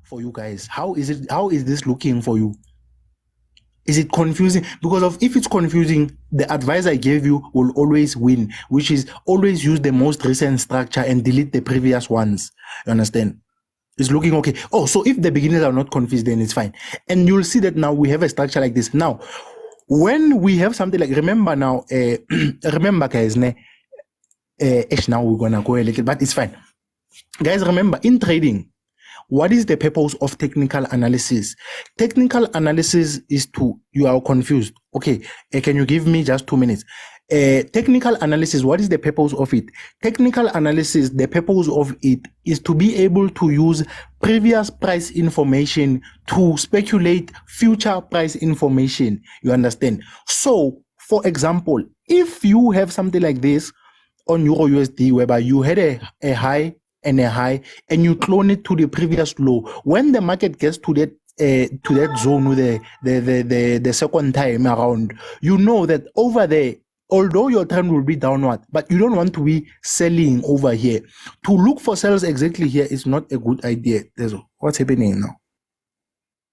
for you guys? How is this looking for you? Is it confusing? Because of if it's confusing, the advice I gave you will always win, which is always use the most recent structure and delete the previous ones. You understand? It's looking okay. Oh, so if the beginners are not confused, then it's fine. And you'll see that now we have a structure like this. Now, when we have something like, remember now, remember guys, now we're gonna go a little, but it's fine. Guys, remember in trading, what is the purpose of technical analysis? Technical analysis is you are confused. Okay, can you give me just 2 minutes? Technical analysis, what is the purpose of it? Technical analysis, the purpose of it is to be able to use previous price information to speculate future price information. You understand? So, for example, if you have something like this on EURUSD, whereby you had a high and a high, and you clone it to the previous low. When the market gets to that zone with the second time around, you know that over there, although your trend will be downward, but you don't want to be selling over here. To look for sales exactly here is not a good idea. What's happening now?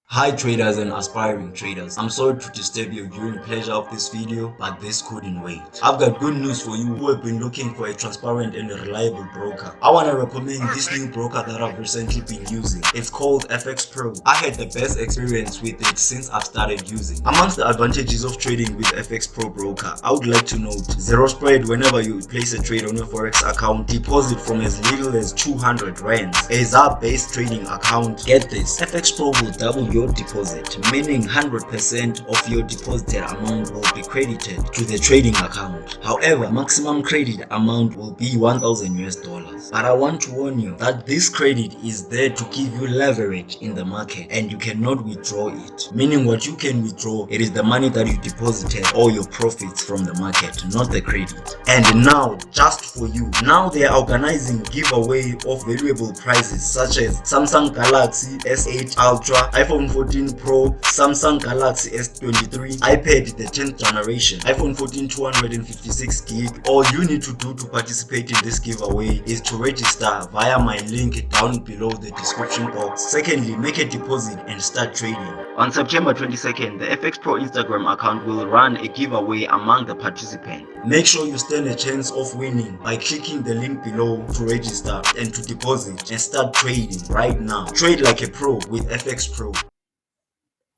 Hi traders and aspiring traders, I'm sorry to disturb your viewing pleasure of this video, but this couldn't wait. I've got good news for you who have been looking for a transparent and reliable broker. I want to recommend this new broker that I've recently been using. It's called FX Pro. I had the best experience with it since I've started using. Amongst the advantages of trading with FX Pro broker, I would like to note zero spread whenever you place a trade on your Forex account, deposit from as little as 200 rands. A ZAR-based trading account. Get this, FX Pro will double your deposit, meaning 100% of your deposited amount will be credited to the trading account. However, maximum credit amount will be $1,000. But I want to warn you that this credit is there to give you leverage in the market and you cannot withdraw it. Meaning what you can withdraw, it is the money that you deposited or your profits from the market, not the credit. And now, just for you, now they are organizing giveaway of valuable prizes such as Samsung Galaxy S8 Ultra, iPhone 14 Pro, Samsung Galaxy S23, iPad the 10th generation, iPhone 14 256 gig. All you need to do to participate in this giveaway is to register via my link down below the description box. Secondly, make a deposit and start trading. On September 22nd, the FX Pro Instagram account will run a giveaway among the participants. Make sure you stand a chance of winning by clicking the link below to register and to deposit and start trading right now. Trade like a pro with FX Pro.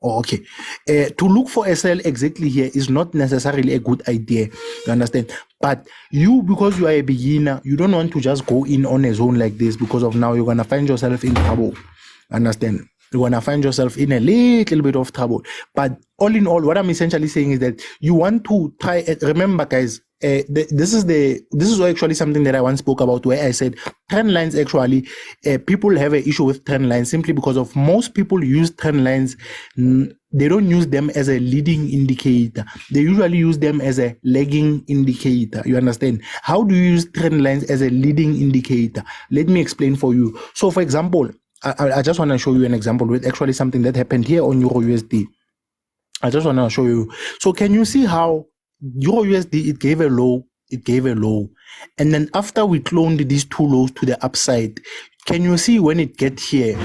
Oh, okay. To look for a sell exactly here is not necessarily a good idea. You understand? But you, because you are a beginner, you don't want to just go in on a zone like this because of now you're going to find yourself in trouble. Understand? You're going to find yourself in a little bit of trouble. But all in all, what I'm essentially saying is that you want to try, remember guys, this is actually something that I once spoke about where I said trend lines actually, people have an issue with trend lines simply because of most people use trend lines. They don't use them as a leading indicator. They usually use them as a lagging indicator. You understand? How do you use trend lines as a leading indicator? Let me explain for you. So for example, I just want to show you an example with actually something that happened here on EURUSD. I just want to show you. So can you see how EURUSD, it gave a low, and then after we cloned these two lows to the upside, can you see when it get here,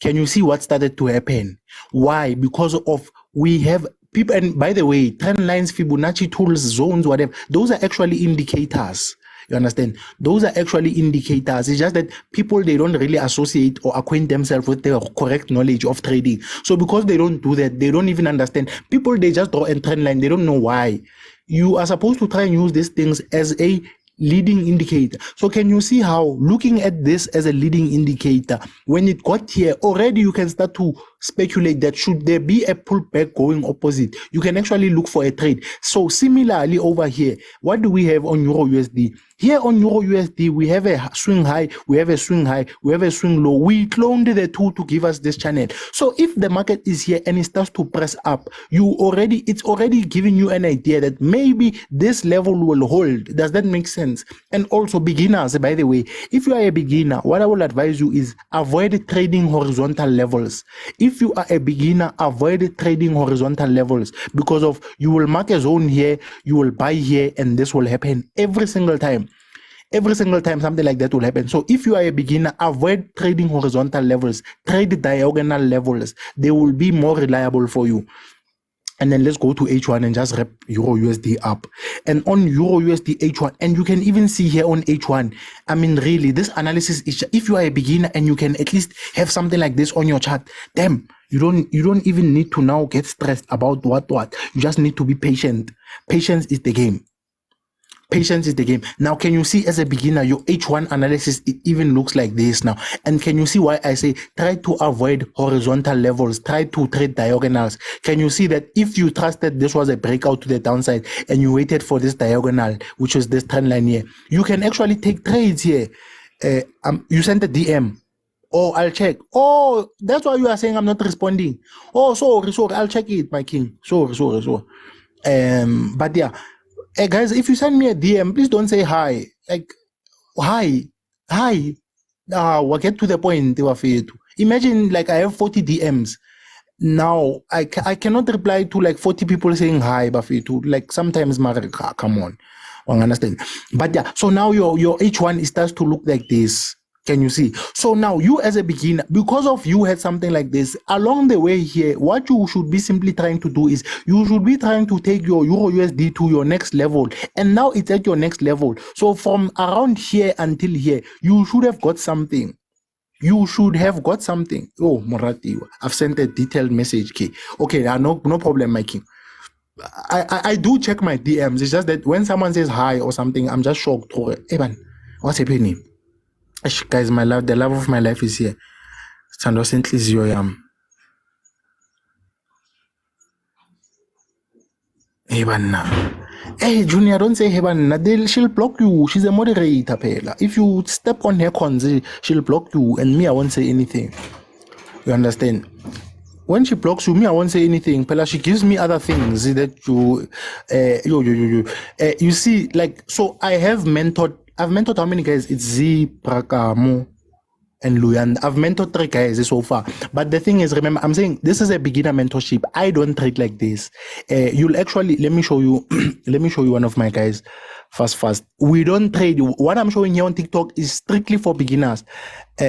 can you see what started to happen? Why? Because of we have people, and by the way, trend lines, Fibonacci tools, zones, whatever, those are actually indicators. You understand? Those are actually indicators. It's just that people, they don't really associate or acquaint themselves with the correct knowledge of trading. So because they don't do that, they don't even understand. People, they just draw a trend line. They don't know why. You are supposed to try and use these things as a leading indicator. So can you see how looking at this as a leading indicator, when it got here, already you can start to speculate that should there be a pullback going opposite, you can actually look for a trade. So similarly over here, what do we have on EURUSD? Here on EURUSD, we have a swing high, we have a swing high, we have a swing low. We cloned the two to give us this channel. So if the market is here and it starts to press up, it's already giving you an idea that maybe this level will hold. Does that make sense? And also beginners, by the way, if you are a beginner, what I will advise you is avoid trading horizontal levels. If you are a beginner, avoid trading horizontal levels because of you will mark a zone here, you will buy here, and this will happen every single time. every single time something like that will happen. So if you are a beginner, avoid trading horizontal levels, trade diagonal levels. They will be more reliable for you. And then let's go to H1 and just wrap Euro USD up. And on Euro USD H1, and you can even see here on H1, I mean, really, this analysis is, if you are a beginner and you can at least have something like this on your chart, damn, you don't even need to now get stressed about what. You just need to be patient. Patience is the game. Patience is the game. Now, can you see as a beginner, your H1 analysis, it even looks like this now. And can you see why I say try to avoid horizontal levels, try to trade diagonals? Can you see that if you trusted this was a breakout to the downside and you waited for this diagonal, which is this trend line here, you can actually take trades here. You sent a DM. Oh, I'll check. Oh, that's why you are saying I'm not responding. Oh, sorry, I'll check it, my king. Sorry. But yeah. Hey guys, if you send me a DM, please don't say hi. Like, hi. We'll get to the point. Imagine like I have 40 DMs. Now, I cannot reply to like 40 people saying hi, Bafetu. Like sometimes, come on. I understand. But yeah, so now your H1 starts to look like this. Can you see? So now you as a beginner, because of you had something like this, along the way here, what you should be simply trying to do is you should be trying to take your Euro USD to your next level. And now it's at your next level. So from around here until here, you should have got something. You should have got something. Oh, Morati, I've sent a detailed message. Okay, no problem, my king. I do check my DMs. It's just that when someone says hi or something, I'm just shocked. Hey, man, what's happening? Guys, the love of my life is here. Sandosently Zioyam. Hey, Junior, don't say Hebanna. She'll block you. She's a moderator, Pela. If you step on her cons, she'll block you, and me, I won't say anything. You understand? When she blocks you, me, I won't say anything. Pela, she gives me other things that you see, like, so I've mentored how many guys? It's Z, Prakamo, and Luyan. I've mentored 3 guys so far. But the thing is, remember, I'm saying this is a beginner mentorship. I don't trade like this. You'll actually, let me show you one of my guys. Fast. We don't trade. What I'm showing here on TikTok is strictly for beginners.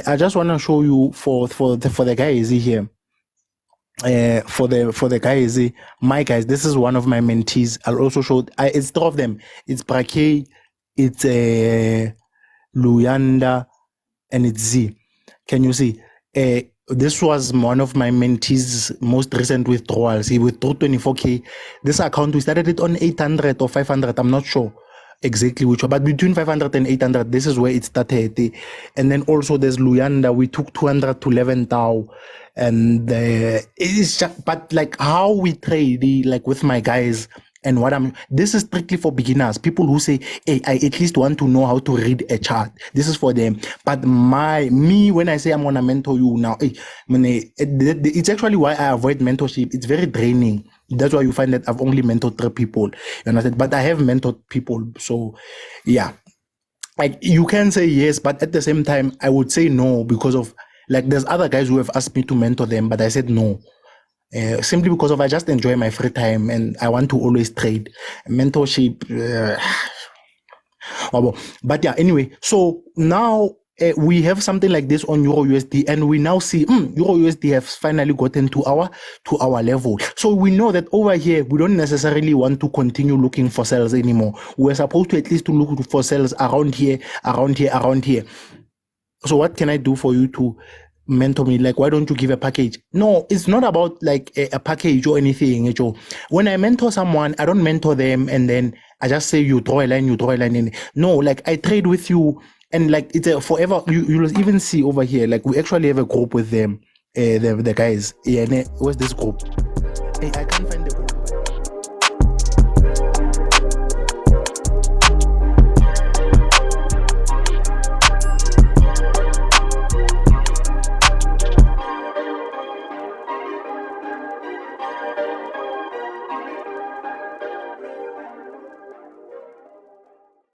I just want to show you for the guys here. For the guys, my guys, this is one of my mentees. I'll also show, it's 3 of them. It's Brake, it's Luyanda, and it's Z. Can you see? This was one of my mentees' most recent withdrawals. He withdrew 24K. This account, we started it on 800 or 500. I'm not sure exactly which one, but between 500 and 800, this is where it started. And then also there's Luyanda. We took 200 to 11 Tau. And it's just, but like how we trade, like with my guys, and this is strictly for beginners, people who say, hey, I at least want to know how to read a chart. This is for them. But when I say I'm gonna mentor you now, it's actually why I avoid mentorship. It's very draining. That's why you find that I've only mentored 3 people. You understand? But I have mentored people. So yeah, like you can say yes, but at the same time, I would say no, because of, like, there's other guys who have asked me to mentor them, but I said no. Simply because of I just enjoy my free time and I want to always trade. Mentorship. But yeah, anyway, so now we have something like this on Euro USD, and we now see Euro USD has finally gotten to our level. So we know that over here we don't necessarily want to continue looking for sales anymore. We're supposed to at least to look for sales around here. So what can I do for you to mentor me? Like, why don't you give a package? No, it's not about like a package or anything. When I mentor someone, I don't mentor them and then I just say you draw a line in. No, like I trade with you, and like it's a forever. You'll even see over here, like we actually have a group with them, the guys. Yeah, where's this group? Hey, I can't find the